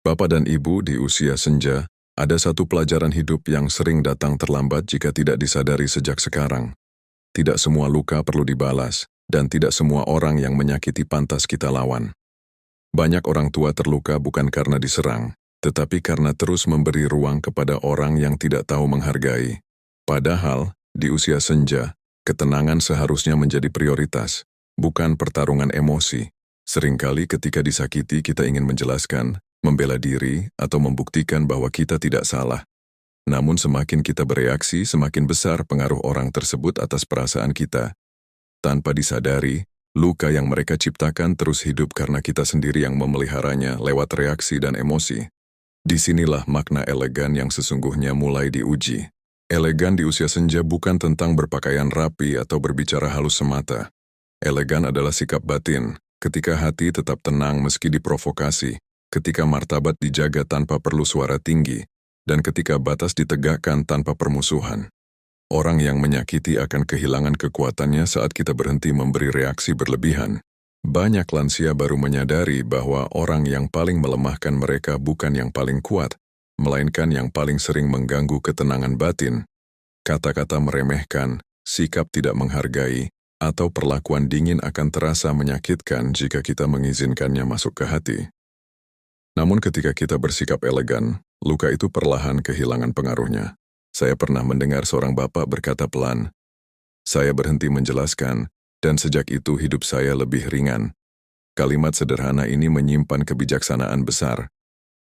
Bapak dan Ibu di usia senja, ada satu pelajaran hidup yang sering datang terlambat jika tidak disadari sejak sekarang. Tidak semua luka perlu dibalas, dan tidak semua orang yang menyakiti pantas kita lawan. Banyak orang tua terluka bukan karena diserang, tetapi karena terus memberi ruang kepada orang yang tidak tahu menghargai. Padahal, di usia senja, ketenangan seharusnya menjadi prioritas, bukan pertarungan emosi. Seringkali ketika disakiti kita ingin menjelaskan, membela diri, atau membuktikan bahwa kita tidak salah. Namun semakin kita bereaksi, semakin besar pengaruh orang tersebut atas perasaan kita. Tanpa disadari, luka yang mereka ciptakan terus hidup karena kita sendiri yang memeliharanya lewat reaksi dan emosi. Disinilah makna elegan yang sesungguhnya mulai diuji. Elegan di usia senja bukan tentang berpakaian rapi atau berbicara halus semata. Elegan adalah sikap batin, ketika hati tetap tenang meski diprovokasi, ketika martabat dijaga tanpa perlu suara tinggi, dan ketika batas ditegakkan tanpa permusuhan. Orang yang menyakiti akan kehilangan kekuatannya saat kita berhenti memberi reaksi berlebihan. Banyak lansia baru menyadari bahwa orang yang paling melemahkan mereka bukan yang paling kuat, melainkan yang paling sering mengganggu ketenangan batin. Kata-kata meremehkan, sikap tidak menghargai, atau perlakuan dingin akan terasa menyakitkan jika kita mengizinkannya masuk ke hati. Namun ketika kita bersikap elegan, luka itu perlahan kehilangan pengaruhnya. Saya pernah mendengar seorang bapak berkata pelan, "Saya berhenti menjelaskan, dan sejak itu hidup saya lebih ringan." Kalimat sederhana ini menyimpan kebijaksanaan besar.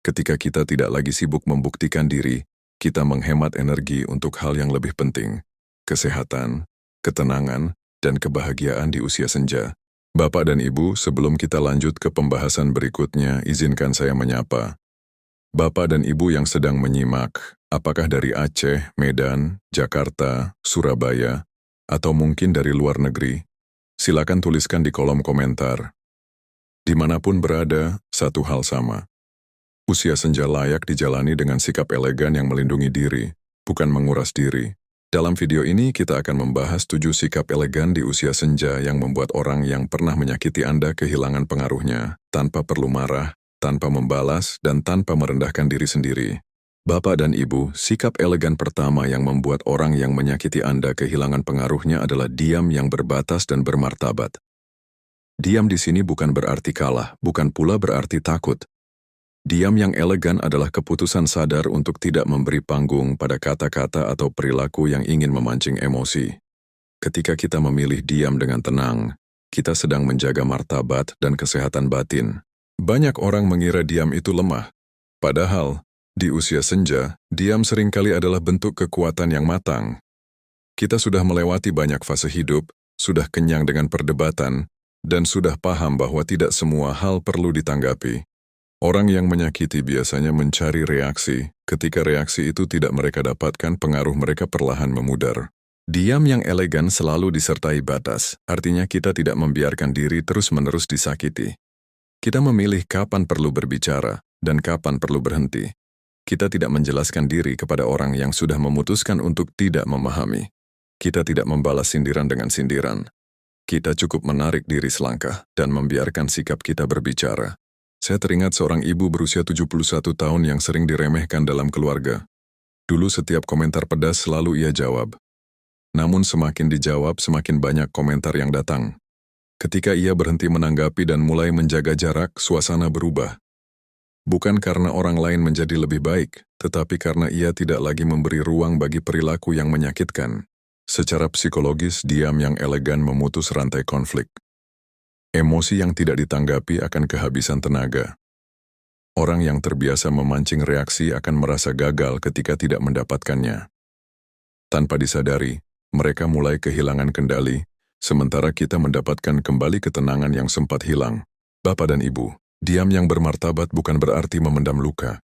Ketika kita tidak lagi sibuk membuktikan diri, kita menghemat energi untuk hal yang lebih penting, kesehatan, ketenangan, dan kebahagiaan di usia senja. Bapak dan Ibu, sebelum kita lanjut ke pembahasan berikutnya, izinkan saya menyapa Bapak dan Ibu yang sedang menyimak, apakah dari Aceh, Medan, Jakarta, Surabaya, atau mungkin dari luar negeri? Silakan tuliskan di kolom komentar. Dimanapun berada, satu hal sama. Usia senja layak dijalani dengan sikap elegan yang melindungi diri, bukan menguras diri. Dalam video ini kita akan membahas 7 sikap elegan di usia senja yang membuat orang yang pernah menyakiti Anda kehilangan pengaruhnya, tanpa perlu marah, tanpa membalas, dan tanpa merendahkan diri sendiri. Bapak dan Ibu, sikap elegan pertama yang membuat orang yang menyakiti Anda kehilangan pengaruhnya adalah diam yang berbatas dan bermartabat. Diam di sini bukan berarti kalah, bukan pula berarti takut. Diam yang elegan adalah keputusan sadar untuk tidak memberi panggung pada kata-kata atau perilaku yang ingin memancing emosi. Ketika kita memilih diam dengan tenang, kita sedang menjaga martabat dan kesehatan batin. Banyak orang mengira diam itu lemah. Padahal, di usia senja, diam seringkali adalah bentuk kekuatan yang matang. Kita sudah melewati banyak fase hidup, sudah kenyang dengan perdebatan, dan sudah paham bahwa tidak semua hal perlu ditanggapi. Orang yang menyakiti biasanya mencari reaksi, ketika reaksi itu tidak mereka dapatkan, pengaruh mereka perlahan memudar. Diam yang elegan selalu disertai batas, artinya kita tidak membiarkan diri terus-menerus disakiti. Kita memilih kapan perlu berbicara, dan kapan perlu berhenti. Kita tidak menjelaskan diri kepada orang yang sudah memutuskan untuk tidak memahami. Kita tidak membalas sindiran dengan sindiran. Kita cukup menarik diri selangkah, dan membiarkan sikap kita berbicara. Saya teringat seorang ibu berusia 71 tahun yang sering diremehkan dalam keluarga. Dulu setiap komentar pedas selalu ia jawab. Namun semakin dijawab, semakin banyak komentar yang datang. Ketika ia berhenti menanggapi dan mulai menjaga jarak, suasana berubah. Bukan karena orang lain menjadi lebih baik, tetapi karena ia tidak lagi memberi ruang bagi perilaku yang menyakitkan. Secara psikologis, diam yang elegan memutus rantai konflik. Emosi yang tidak ditanggapi akan kehabisan tenaga. Orang yang terbiasa memancing reaksi akan merasa gagal ketika tidak mendapatkannya. Tanpa disadari, mereka mulai kehilangan kendali, sementara kita mendapatkan kembali ketenangan yang sempat hilang. Bapak dan Ibu, diam yang bermartabat bukan berarti memendam luka.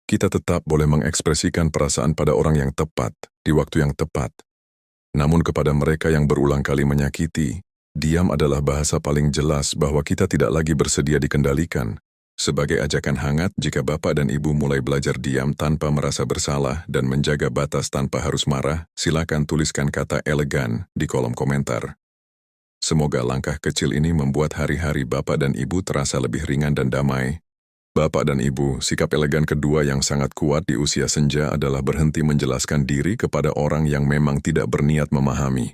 Kita tetap boleh mengekspresikan perasaan pada orang yang tepat, di waktu yang tepat. Namun kepada mereka yang berulang kali menyakiti, diam adalah bahasa paling jelas bahwa kita tidak lagi bersedia dikendalikan. Sebagai ajakan hangat, jika Bapak dan Ibu mulai belajar diam tanpa merasa bersalah dan menjaga batas tanpa harus marah, silakan tuliskan kata elegan di kolom komentar. Semoga langkah kecil ini membuat hari-hari Bapak dan Ibu terasa lebih ringan dan damai. Bapak dan Ibu, sikap elegan kedua yang sangat kuat di usia senja adalah berhenti menjelaskan diri kepada orang yang memang tidak berniat memahami.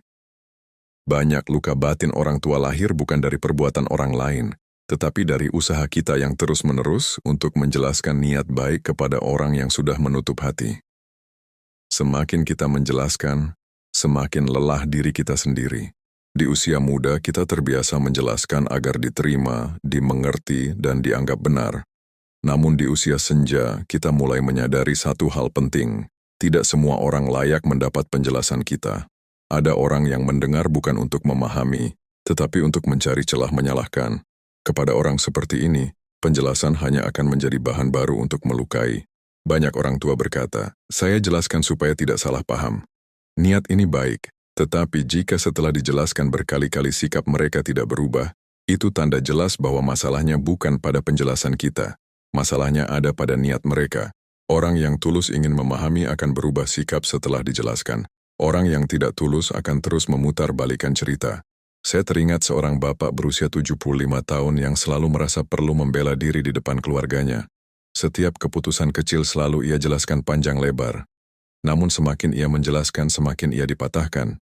Banyak luka batin orang tua lahir bukan dari perbuatan orang lain, tetapi dari usaha kita yang terus-menerus untuk menjelaskan niat baik kepada orang yang sudah menutup hati. Semakin kita menjelaskan, semakin lelah diri kita sendiri. Di usia muda, kita terbiasa menjelaskan agar diterima, dimengerti, dan dianggap benar. Namun di usia senja, kita mulai menyadari satu hal penting. Tidak semua orang layak mendapat penjelasan kita. Ada orang yang mendengar bukan untuk memahami, tetapi untuk mencari celah menyalahkan. Kepada orang seperti ini, penjelasan hanya akan menjadi bahan baru untuk melukai. Banyak orang tua berkata, "Saya jelaskan supaya tidak salah paham." Niat ini baik, tetapi jika setelah dijelaskan berkali-kali sikap mereka tidak berubah, itu tanda jelas bahwa masalahnya bukan pada penjelasan kita. Masalahnya ada pada niat mereka. Orang yang tulus ingin memahami akan berubah sikap setelah dijelaskan. Orang yang tidak tulus akan terus memutar balikan cerita. Saya teringat seorang bapak berusia 75 tahun yang selalu merasa perlu membela diri di depan keluarganya. Setiap keputusan kecil selalu ia jelaskan panjang lebar. Namun semakin ia menjelaskan, semakin ia dipatahkan.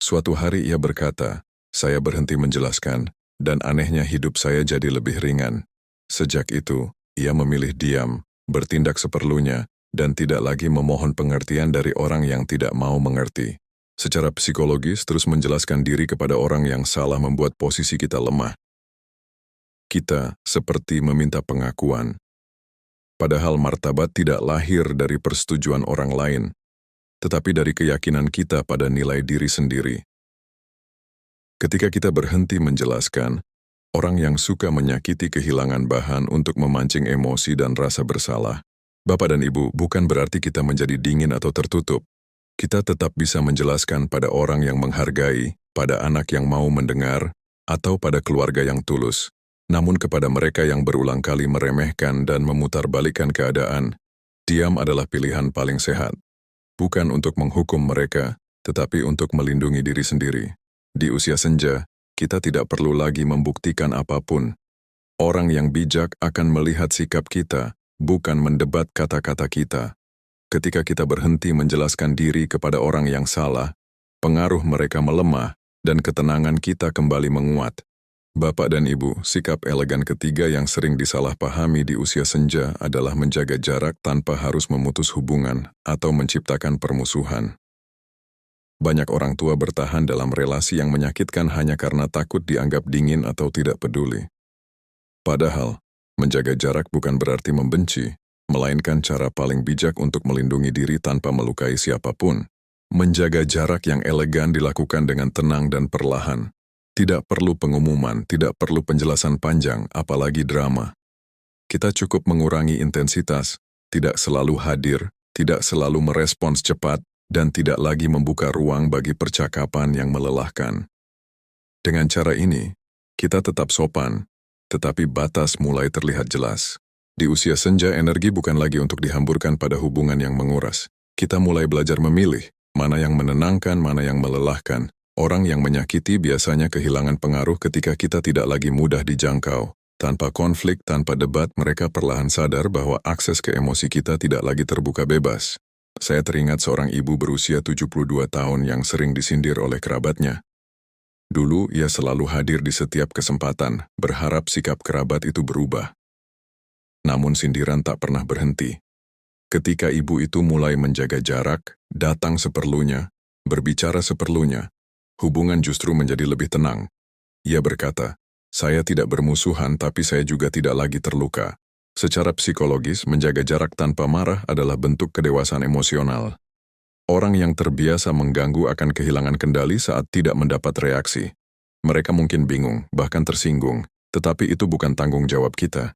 Suatu hari ia berkata, "Saya berhenti menjelaskan, dan anehnya hidup saya jadi lebih ringan." Sejak itu, ia memilih diam, bertindak seperlunya, dan tidak lagi memohon pengertian dari orang yang tidak mau mengerti. Secara psikologis, terus menjelaskan diri kepada orang yang salah membuat posisi kita lemah. Kita seperti meminta pengakuan. Padahal martabat tidak lahir dari persetujuan orang lain, tetapi dari keyakinan kita pada nilai diri sendiri. Ketika kita berhenti menjelaskan, orang yang suka menyakiti kehilangan bahan untuk memancing emosi dan rasa bersalah. Bapak dan Ibu, bukan berarti kita menjadi dingin atau tertutup. Kita tetap bisa menjelaskan pada orang yang menghargai, pada anak yang mau mendengar, atau pada keluarga yang tulus. Namun kepada mereka yang berulang kali meremehkan dan memutarbalikkan keadaan, diam adalah pilihan paling sehat. Bukan untuk menghukum mereka, tetapi untuk melindungi diri sendiri. Di usia senja, kita tidak perlu lagi membuktikan apapun. Orang yang bijak akan melihat sikap kita, bukan mendebat kata-kata kita. Ketika kita berhenti menjelaskan diri kepada orang yang salah, pengaruh mereka melemah dan ketenangan kita kembali menguat. Bapak dan Ibu, sikap elegan ketiga yang sering disalahpahami di usia senja adalah menjaga jarak tanpa harus memutus hubungan atau menciptakan permusuhan. Banyak orang tua bertahan dalam relasi yang menyakitkan hanya karena takut dianggap dingin atau tidak peduli. Padahal, menjaga jarak bukan berarti membenci, melainkan cara paling bijak untuk melindungi diri tanpa melukai siapapun. Menjaga jarak yang elegan dilakukan dengan tenang dan perlahan. Tidak perlu pengumuman, tidak perlu penjelasan panjang, apalagi drama. Kita cukup mengurangi intensitas, tidak selalu hadir, tidak selalu merespons cepat, dan tidak lagi membuka ruang bagi percakapan yang melelahkan. Dengan cara ini, kita tetap sopan, tetapi batas mulai terlihat jelas. Di usia senja, energi bukan lagi untuk dihamburkan pada hubungan yang menguras. Kita mulai belajar memilih, mana yang menenangkan, mana yang melelahkan. Orang yang menyakiti biasanya kehilangan pengaruh ketika kita tidak lagi mudah dijangkau. Tanpa konflik, tanpa debat, mereka perlahan sadar bahwa akses ke emosi kita tidak lagi terbuka bebas. Saya teringat seorang ibu berusia 72 tahun yang sering disindir oleh kerabatnya. Dulu, ia selalu hadir di setiap kesempatan, berharap sikap kerabat itu berubah. Namun sindiran tak pernah berhenti. Ketika ibu itu mulai menjaga jarak, datang seperlunya, berbicara seperlunya, hubungan justru menjadi lebih tenang. Ia berkata, "Saya tidak bermusuhan tapi saya juga tidak lagi terluka." Secara psikologis, menjaga jarak tanpa marah adalah bentuk kedewasaan emosional. Orang yang terbiasa mengganggu akan kehilangan kendali saat tidak mendapat reaksi. Mereka mungkin bingung, bahkan tersinggung, tetapi itu bukan tanggung jawab kita.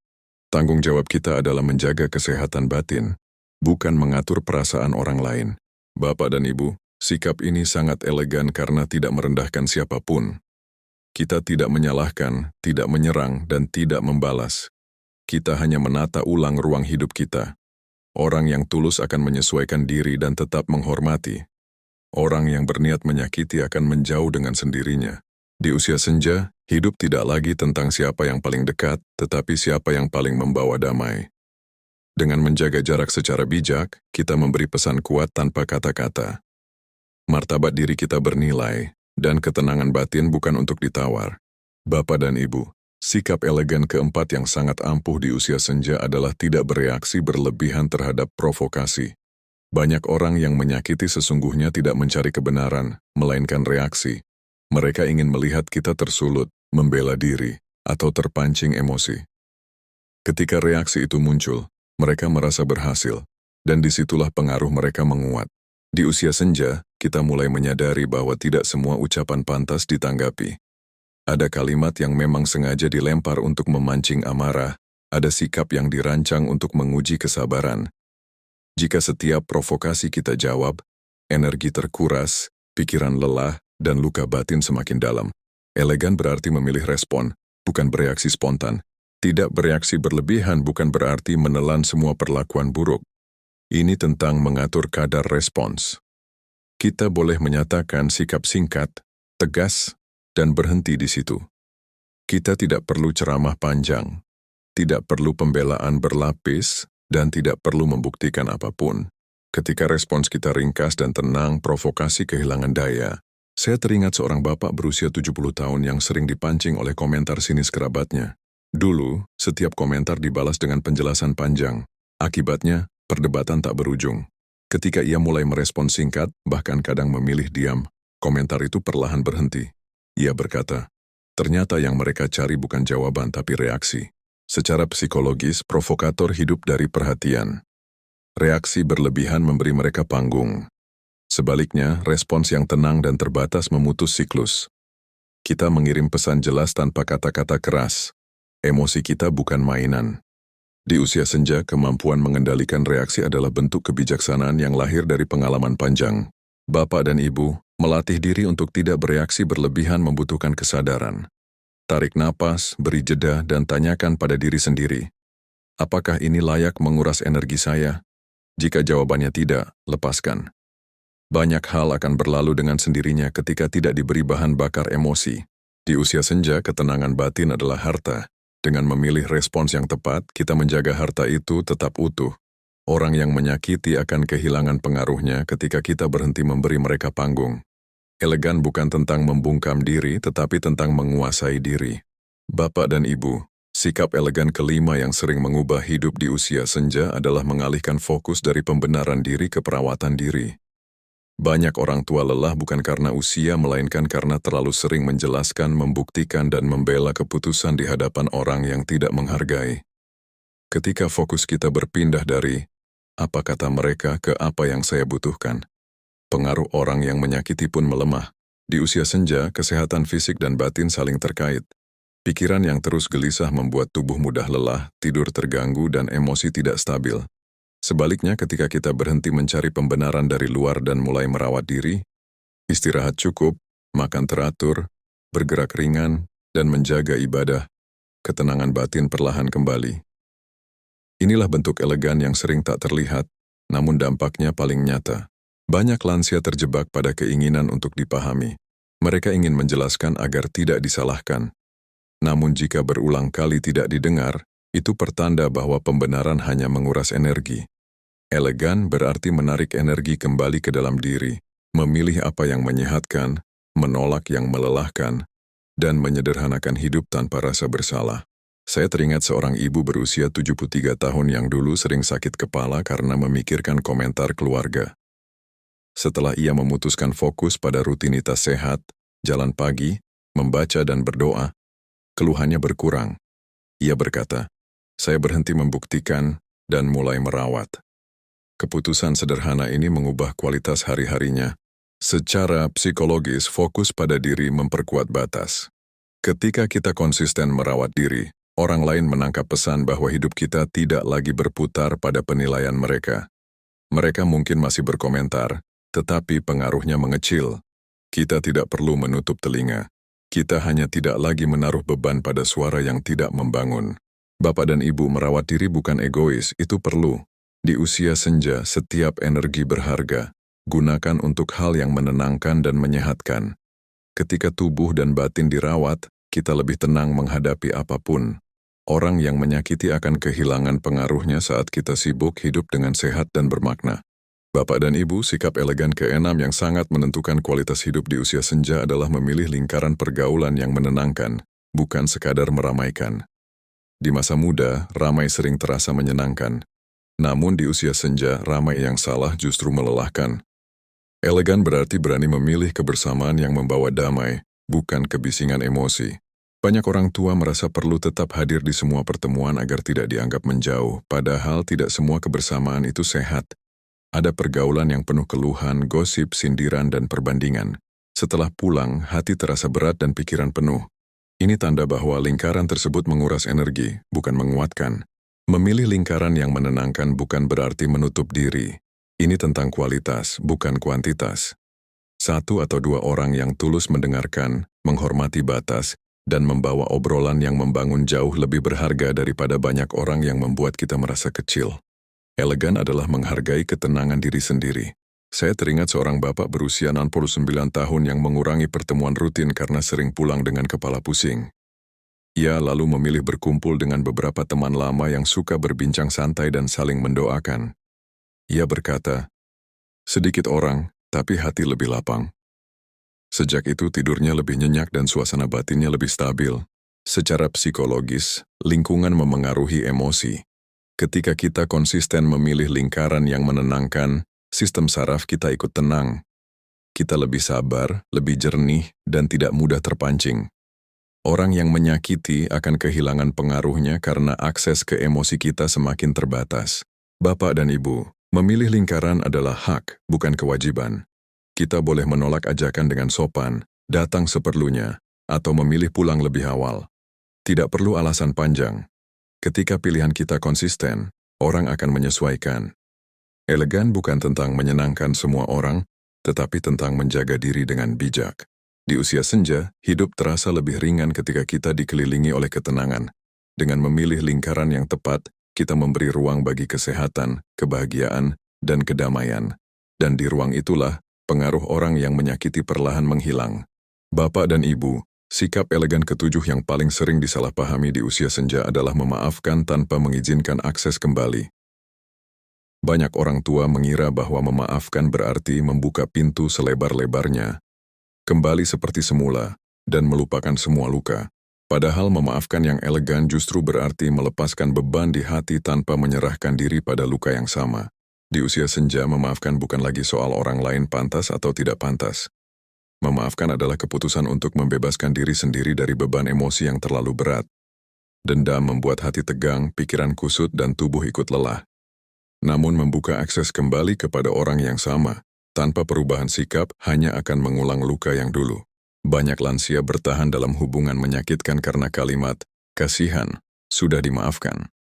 Tanggung jawab kita adalah menjaga kesehatan batin, bukan mengatur perasaan orang lain. Bapak dan Ibu, sikap ini sangat elegan karena tidak merendahkan siapapun. Kita tidak menyalahkan, tidak menyerang, dan tidak membalas. Kita hanya menata ulang ruang hidup kita. Orang yang tulus akan menyesuaikan diri dan tetap menghormati. Orang yang berniat menyakiti akan menjauh dengan sendirinya. Di usia senja, hidup tidak lagi tentang siapa yang paling dekat, tetapi siapa yang paling membawa damai. Dengan menjaga jarak secara bijak, kita memberi pesan kuat tanpa kata-kata. Martabat diri kita bernilai, dan ketenangan batin bukan untuk ditawar. Bapak dan Ibu, sikap elegan keempat yang sangat ampuh di usia senja adalah tidak bereaksi berlebihan terhadap provokasi. Banyak orang yang menyakiti sesungguhnya tidak mencari kebenaran, melainkan reaksi. Mereka ingin melihat kita tersulut, membela diri, atau terpancing emosi. Ketika reaksi itu muncul, mereka merasa berhasil, dan disitulah pengaruh mereka menguat. Di usia senja, kita mulai menyadari bahwa tidak semua ucapan pantas ditanggapi. Ada kalimat yang memang sengaja dilempar untuk memancing amarah, ada sikap yang dirancang untuk menguji kesabaran. Jika setiap provokasi kita jawab, energi terkuras, pikiran lelah, dan luka batin semakin dalam. Elegan berarti memilih respon, bukan bereaksi spontan. Tidak bereaksi berlebihan bukan berarti menelan semua perlakuan buruk. Ini tentang mengatur kadar respons. Kita boleh menyatakan sikap singkat, tegas, dan berhenti di situ. Kita tidak perlu ceramah panjang, tidak perlu pembelaan berlapis, dan tidak perlu membuktikan apapun. Ketika respons kita ringkas dan tenang, provokasi kehilangan daya. Saya teringat seorang bapak berusia 70 tahun yang sering dipancing oleh komentar sinis kerabatnya. Dulu, setiap komentar dibalas dengan penjelasan panjang. Akibatnya, perdebatan tak berujung. Ketika ia mulai merespons singkat, bahkan kadang memilih diam, komentar itu perlahan berhenti. Ia berkata, ternyata yang mereka cari bukan jawaban tapi reaksi. Secara psikologis, provokator hidup dari perhatian. Reaksi berlebihan memberi mereka panggung. Sebaliknya, respons yang tenang dan terbatas memutus siklus. Kita mengirim pesan jelas tanpa kata-kata keras. Emosi kita bukan mainan. Di usia senja, kemampuan mengendalikan reaksi adalah bentuk kebijaksanaan yang lahir dari pengalaman panjang. Bapak dan Ibu, melatih diri untuk tidak bereaksi berlebihan membutuhkan kesadaran. Tarik napas, beri jeda, dan tanyakan pada diri sendiri. Apakah ini layak menguras energi saya? Jika jawabannya tidak, lepaskan. Banyak hal akan berlalu dengan sendirinya ketika tidak diberi bahan bakar emosi. Di usia senja, ketenangan batin adalah harta. Dengan memilih respons yang tepat, kita menjaga harta itu tetap utuh. Orang yang menyakiti akan kehilangan pengaruhnya ketika kita berhenti memberi mereka panggung. Elegan bukan tentang membungkam diri, tetapi tentang menguasai diri. Bapak dan Ibu, sikap elegan kelima yang sering mengubah hidup di usia senja adalah mengalihkan fokus dari pembenaran diri ke perawatan diri. Banyak orang tua lelah bukan karena usia, melainkan karena terlalu sering menjelaskan, membuktikan, dan membela keputusan di hadapan orang yang tidak menghargai. Ketika fokus kita berpindah dari apa kata mereka ke apa yang saya butuhkan, pengaruh orang yang menyakiti pun melemah. Di usia senja, kesehatan fisik dan batin saling terkait. Pikiran yang terus gelisah membuat tubuh mudah lelah, tidur terganggu, dan emosi tidak stabil. Sebaliknya, ketika kita berhenti mencari pembenaran dari luar dan mulai merawat diri, istirahat cukup, makan teratur, bergerak ringan, dan menjaga ibadah, ketenangan batin perlahan kembali. Inilah bentuk elegan yang sering tak terlihat, namun dampaknya paling nyata. Banyak lansia terjebak pada keinginan untuk dipahami. Mereka ingin menjelaskan agar tidak disalahkan. Namun jika berulang kali tidak didengar, itu pertanda bahwa pembenaran hanya menguras energi. Elegan berarti menarik energi kembali ke dalam diri, memilih apa yang menyehatkan, menolak yang melelahkan, dan menyederhanakan hidup tanpa rasa bersalah. Saya teringat seorang ibu berusia 73 tahun yang dulu sering sakit kepala karena memikirkan komentar keluarga. Setelah ia memutuskan fokus pada rutinitas sehat, jalan pagi, membaca dan berdoa, keluhannya berkurang. Ia berkata, saya berhenti membuktikan dan mulai merawat. Keputusan sederhana ini mengubah kualitas hari-harinya. Secara psikologis, fokus pada diri memperkuat batas. Ketika kita konsisten merawat diri, orang lain menangkap pesan bahwa hidup kita tidak lagi berputar pada penilaian mereka. Mereka mungkin masih berkomentar, tetapi pengaruhnya mengecil. Kita tidak perlu menutup telinga. Kita hanya tidak lagi menaruh beban pada suara yang tidak membangun. Bapak dan Ibu, merawat diri bukan egois, itu perlu. Di usia senja, setiap energi berharga. Gunakan untuk hal yang menenangkan dan menyehatkan. Ketika tubuh dan batin dirawat, kita lebih tenang menghadapi apapun. Orang yang menyakiti akan kehilangan pengaruhnya saat kita sibuk hidup dengan sehat dan bermakna. Bapak dan Ibu, sikap elegan keenam yang sangat menentukan kualitas hidup di usia senja adalah memilih lingkaran pergaulan yang menenangkan, bukan sekadar meramaikan. Di masa muda, ramai sering terasa menyenangkan. Namun di usia senja, ramai yang salah justru melelahkan. Elegan berarti berani memilih kebersamaan yang membawa damai, bukan kebisingan emosi. Banyak orang tua merasa perlu tetap hadir di semua pertemuan agar tidak dianggap menjauh, padahal tidak semua kebersamaan itu sehat. Ada pergaulan yang penuh keluhan, gosip, sindiran, dan perbandingan. Setelah pulang, hati terasa berat dan pikiran penuh. Ini tanda bahwa lingkaran tersebut menguras energi, bukan menguatkan. Memilih lingkaran yang menenangkan bukan berarti menutup diri. Ini tentang kualitas, bukan kuantitas. Satu atau dua orang yang tulus mendengarkan, menghormati batas, dan membawa obrolan yang membangun jauh lebih berharga daripada banyak orang yang membuat kita merasa kecil. Elegan adalah menghargai ketenangan diri sendiri. Saya teringat seorang bapak berusia 69 tahun yang mengurangi pertemuan rutin karena sering pulang dengan kepala pusing. Ia lalu memilih berkumpul dengan beberapa teman lama yang suka berbincang santai dan saling mendoakan. Ia berkata, "Sedikit orang, tapi hati lebih lapang." Sejak itu tidurnya lebih nyenyak dan suasana batinnya lebih stabil. Secara psikologis, lingkungan memengaruhi emosi. Ketika kita konsisten memilih lingkaran yang menenangkan, sistem saraf kita ikut tenang. Kita lebih sabar, lebih jernih, dan tidak mudah terpancing. Orang yang menyakiti akan kehilangan pengaruhnya karena akses ke emosi kita semakin terbatas. Bapak dan Ibu, memilih lingkaran adalah hak, bukan kewajiban. Kita boleh menolak ajakan dengan sopan, datang seperlunya, atau memilih pulang lebih awal. Tidak perlu alasan panjang. Ketika pilihan kita konsisten, orang akan menyesuaikan. Elegan bukan tentang menyenangkan semua orang, tetapi tentang menjaga diri dengan bijak. Di usia senja, hidup terasa lebih ringan ketika kita dikelilingi oleh ketenangan. Dengan memilih lingkaran yang tepat, kita memberi ruang bagi kesehatan, kebahagiaan, dan kedamaian. Dan di ruang itulah, pengaruh orang yang menyakiti perlahan menghilang. Bapak dan Ibu, sikap elegan ketujuh yang paling sering disalahpahami di usia senja adalah memaafkan tanpa mengizinkan akses kembali. Banyak orang tua mengira bahwa memaafkan berarti membuka pintu selebar-lebarnya, kembali seperti semula, dan melupakan semua luka. Padahal memaafkan yang elegan justru berarti melepaskan beban di hati tanpa menyerahkan diri pada luka yang sama. Di usia senja, memaafkan bukan lagi soal orang lain pantas atau tidak pantas. Memaafkan adalah keputusan untuk membebaskan diri sendiri dari beban emosi yang terlalu berat. Dendam membuat hati tegang, pikiran kusut, dan tubuh ikut lelah. Namun membuka akses kembali kepada orang yang sama, tanpa perubahan sikap, hanya akan mengulang luka yang dulu. Banyak lansia bertahan dalam hubungan menyakitkan karena kalimat, "Kasihan, sudah dimaafkan."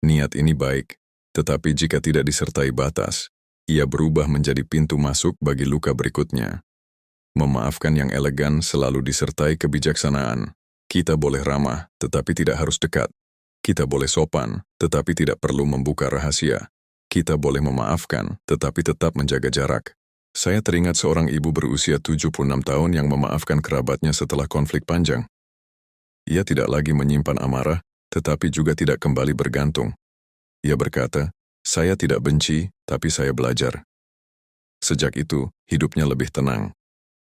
Niat ini baik, tetapi jika tidak disertai batas, ia berubah menjadi pintu masuk bagi luka berikutnya. Memaafkan yang elegan selalu disertai kebijaksanaan. Kita boleh ramah, tetapi tidak harus dekat. Kita boleh sopan, tetapi tidak perlu membuka rahasia. Kita boleh memaafkan, tetapi tetap menjaga jarak. Saya teringat seorang ibu berusia 76 tahun yang memaafkan kerabatnya setelah konflik panjang. Ia tidak lagi menyimpan amarah, tetapi juga tidak kembali bergantung. Ia berkata, "Saya tidak benci, tapi saya belajar." Sejak itu, hidupnya lebih tenang.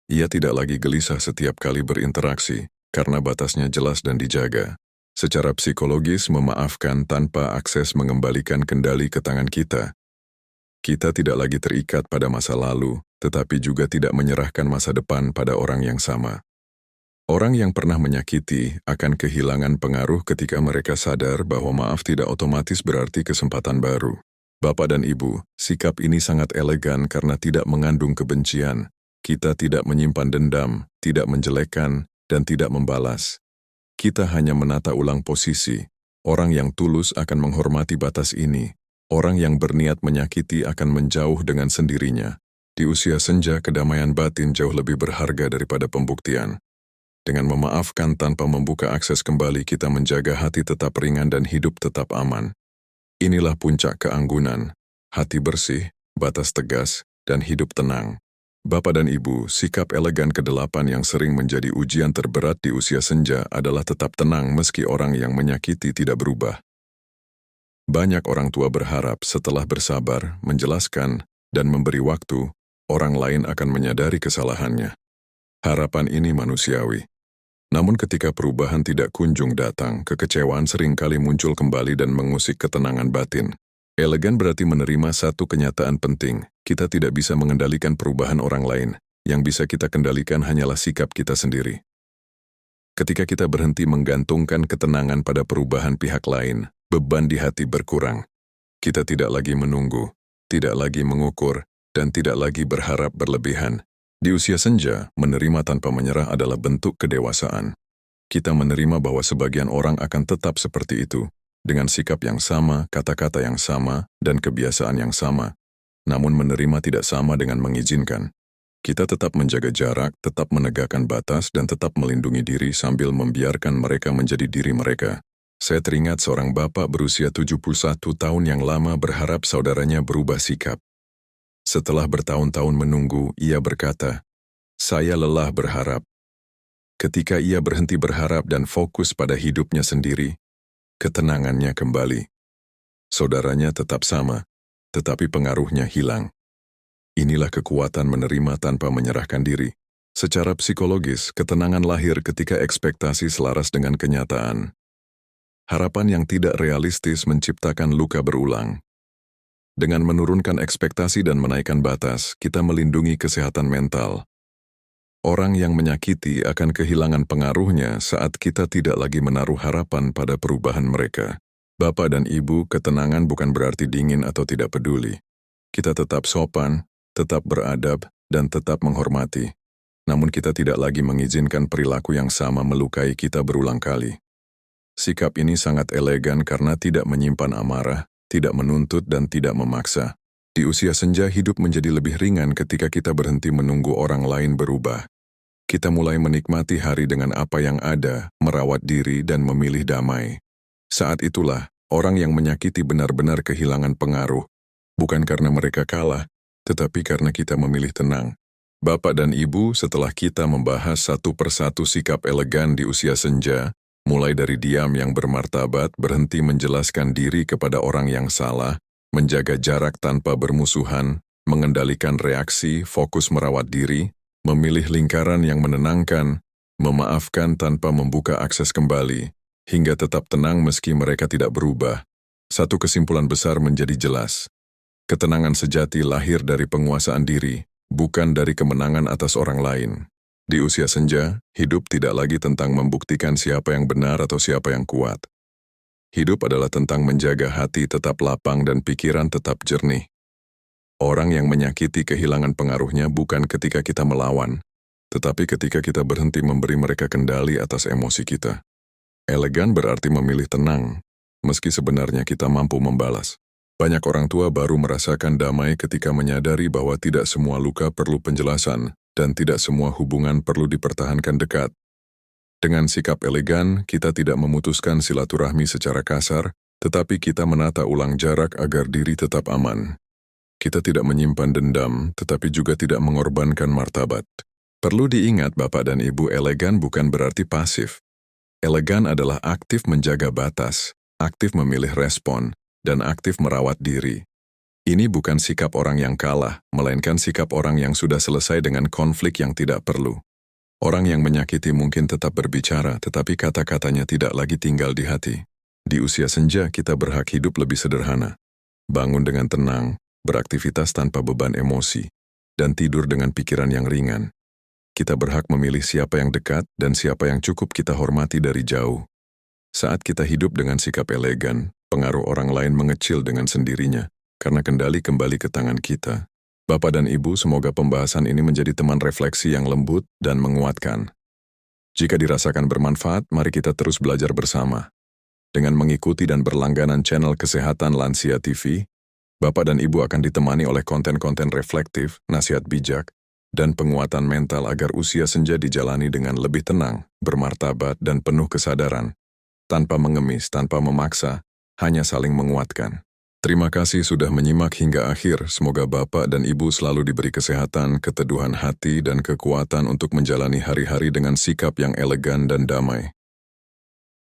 Ia tidak lagi gelisah setiap kali berinteraksi, karena batasnya jelas dan dijaga. Secara psikologis, memaafkan tanpa akses mengembalikan kendali ke tangan kita. Kita tidak lagi terikat pada masa lalu, tetapi juga tidak menyerahkan masa depan pada orang yang sama. Orang yang pernah menyakiti akan kehilangan pengaruh ketika mereka sadar bahwa maaf tidak otomatis berarti kesempatan baru. Bapak dan Ibu, sikap ini sangat elegan karena tidak mengandung kebencian. Kita tidak menyimpan dendam, tidak menjelekkan, dan tidak membalas. Kita hanya menata ulang posisi. Orang yang tulus akan menghormati batas ini. Orang yang berniat menyakiti akan menjauh dengan sendirinya. Di usia senja, kedamaian batin jauh lebih berharga daripada pembuktian. Dengan memaafkan tanpa membuka akses kembali, kita menjaga hati tetap ringan dan hidup tetap aman. Inilah puncak keanggunan, hati bersih, batas tegas, dan hidup tenang. Bapak dan Ibu, sikap elegan kedelapan yang sering menjadi ujian terberat di usia senja adalah tetap tenang meski orang yang menyakiti tidak berubah. Banyak orang tua berharap setelah bersabar, menjelaskan, dan memberi waktu, orang lain akan menyadari kesalahannya. Harapan ini manusiawi. Namun ketika perubahan tidak kunjung datang, kekecewaan seringkali muncul kembali dan mengusik ketenangan batin. Elegan berarti menerima satu kenyataan penting, kita tidak bisa mengendalikan perubahan orang lain, yang bisa kita kendalikan hanyalah sikap kita sendiri. Ketika kita berhenti menggantungkan ketenangan pada perubahan pihak lain, beban di hati berkurang. Kita tidak lagi menunggu, tidak lagi mengukur, dan tidak lagi berharap berlebihan. Di usia senja, menerima tanpa menyerah adalah bentuk kedewasaan. Kita menerima bahwa sebagian orang akan tetap seperti itu, dengan sikap yang sama, kata-kata yang sama, dan kebiasaan yang sama. Namun menerima tidak sama dengan mengizinkan. Kita tetap menjaga jarak, tetap menegakkan batas, dan tetap melindungi diri sambil membiarkan mereka menjadi diri mereka. Saya teringat seorang bapak berusia 71 tahun yang lama berharap saudaranya berubah sikap. Setelah bertahun-tahun menunggu, ia berkata, "Saya lelah berharap." Ketika ia berhenti berharap dan fokus pada hidupnya sendiri, ketenangannya kembali. Saudaranya tetap sama, tetapi pengaruhnya hilang. Inilah kekuatan menerima tanpa menyerahkan diri. Secara psikologis, ketenangan lahir ketika ekspektasi selaras dengan kenyataan. Harapan yang tidak realistis menciptakan luka berulang. Dengan menurunkan ekspektasi dan menaikkan batas, kita melindungi kesehatan mental. Orang yang menyakiti akan kehilangan pengaruhnya saat kita tidak lagi menaruh harapan pada perubahan mereka. Bapak dan Ibu, ketenangan bukan berarti dingin atau tidak peduli. Kita tetap sopan, tetap beradab, dan tetap menghormati. Namun kita tidak lagi mengizinkan perilaku yang sama melukai kita berulang kali. Sikap ini sangat elegan karena tidak menyimpan amarah, tidak menuntut, dan tidak memaksa. Di usia senja, hidup menjadi lebih ringan ketika kita berhenti menunggu orang lain berubah. Kita mulai menikmati hari dengan apa yang ada, merawat diri, dan memilih damai. Saat itulah, orang yang menyakiti benar-benar kehilangan pengaruh, bukan karena mereka kalah, tetapi karena kita memilih tenang. Bapak dan Ibu, setelah kita membahas satu persatu sikap elegan di usia senja, mulai dari diam yang bermartabat, berhenti menjelaskan diri kepada orang yang salah, menjaga jarak tanpa bermusuhan, mengendalikan reaksi, fokus merawat diri, memilih lingkaran yang menenangkan, memaafkan tanpa membuka akses kembali, hingga tetap tenang meski mereka tidak berubah. Satu kesimpulan besar menjadi jelas. Ketenangan sejati lahir dari penguasaan diri, bukan dari kemenangan atas orang lain. Di usia senja, hidup tidak lagi tentang membuktikan siapa yang benar atau siapa yang kuat. Hidup adalah tentang menjaga hati tetap lapang dan pikiran tetap jernih. Orang yang menyakiti kehilangan pengaruhnya bukan ketika kita melawan, tetapi ketika kita berhenti memberi mereka kendali atas emosi kita. Elegan berarti memilih tenang, meski sebenarnya kita mampu membalas. Banyak orang tua baru merasakan damai ketika menyadari bahwa tidak semua luka perlu penjelasan, dan tidak semua hubungan perlu dipertahankan dekat. Dengan sikap elegan, kita tidak memutuskan silaturahmi secara kasar, tetapi kita menata ulang jarak agar diri tetap aman. Kita tidak menyimpan dendam, tetapi juga tidak mengorbankan martabat. Perlu diingat Bapak dan Ibu, elegan bukan berarti pasif. Elegan adalah aktif menjaga batas, aktif memilih respon, dan aktif merawat diri. Ini bukan sikap orang yang kalah, melainkan sikap orang yang sudah selesai dengan konflik yang tidak perlu. Orang yang menyakiti mungkin tetap berbicara, tetapi kata-katanya tidak lagi tinggal di hati. Di usia senja, kita berhak hidup lebih sederhana. Bangun dengan tenang, beraktivitas tanpa beban emosi, dan tidur dengan pikiran yang ringan. Kita berhak memilih siapa yang dekat dan siapa yang cukup kita hormati dari jauh. Saat kita hidup dengan sikap elegan, pengaruh orang lain mengecil dengan sendirinya, karena kendali kembali ke tangan kita. Bapak dan Ibu, semoga pembahasan ini menjadi teman refleksi yang lembut dan menguatkan. Jika dirasakan bermanfaat, mari kita terus belajar bersama. Dengan mengikuti dan berlangganan channel Kesehatan Lansia TV, Bapak dan Ibu akan ditemani oleh konten-konten reflektif, nasihat bijak, dan penguatan mental agar usia senja dijalani dengan lebih tenang, bermartabat, dan penuh kesadaran. Tanpa mengemis, tanpa memaksa, hanya saling menguatkan. Terima kasih sudah menyimak hingga akhir. Semoga Bapak dan Ibu selalu diberi kesehatan, keteduhan hati, dan kekuatan untuk menjalani hari-hari dengan sikap yang elegan dan damai.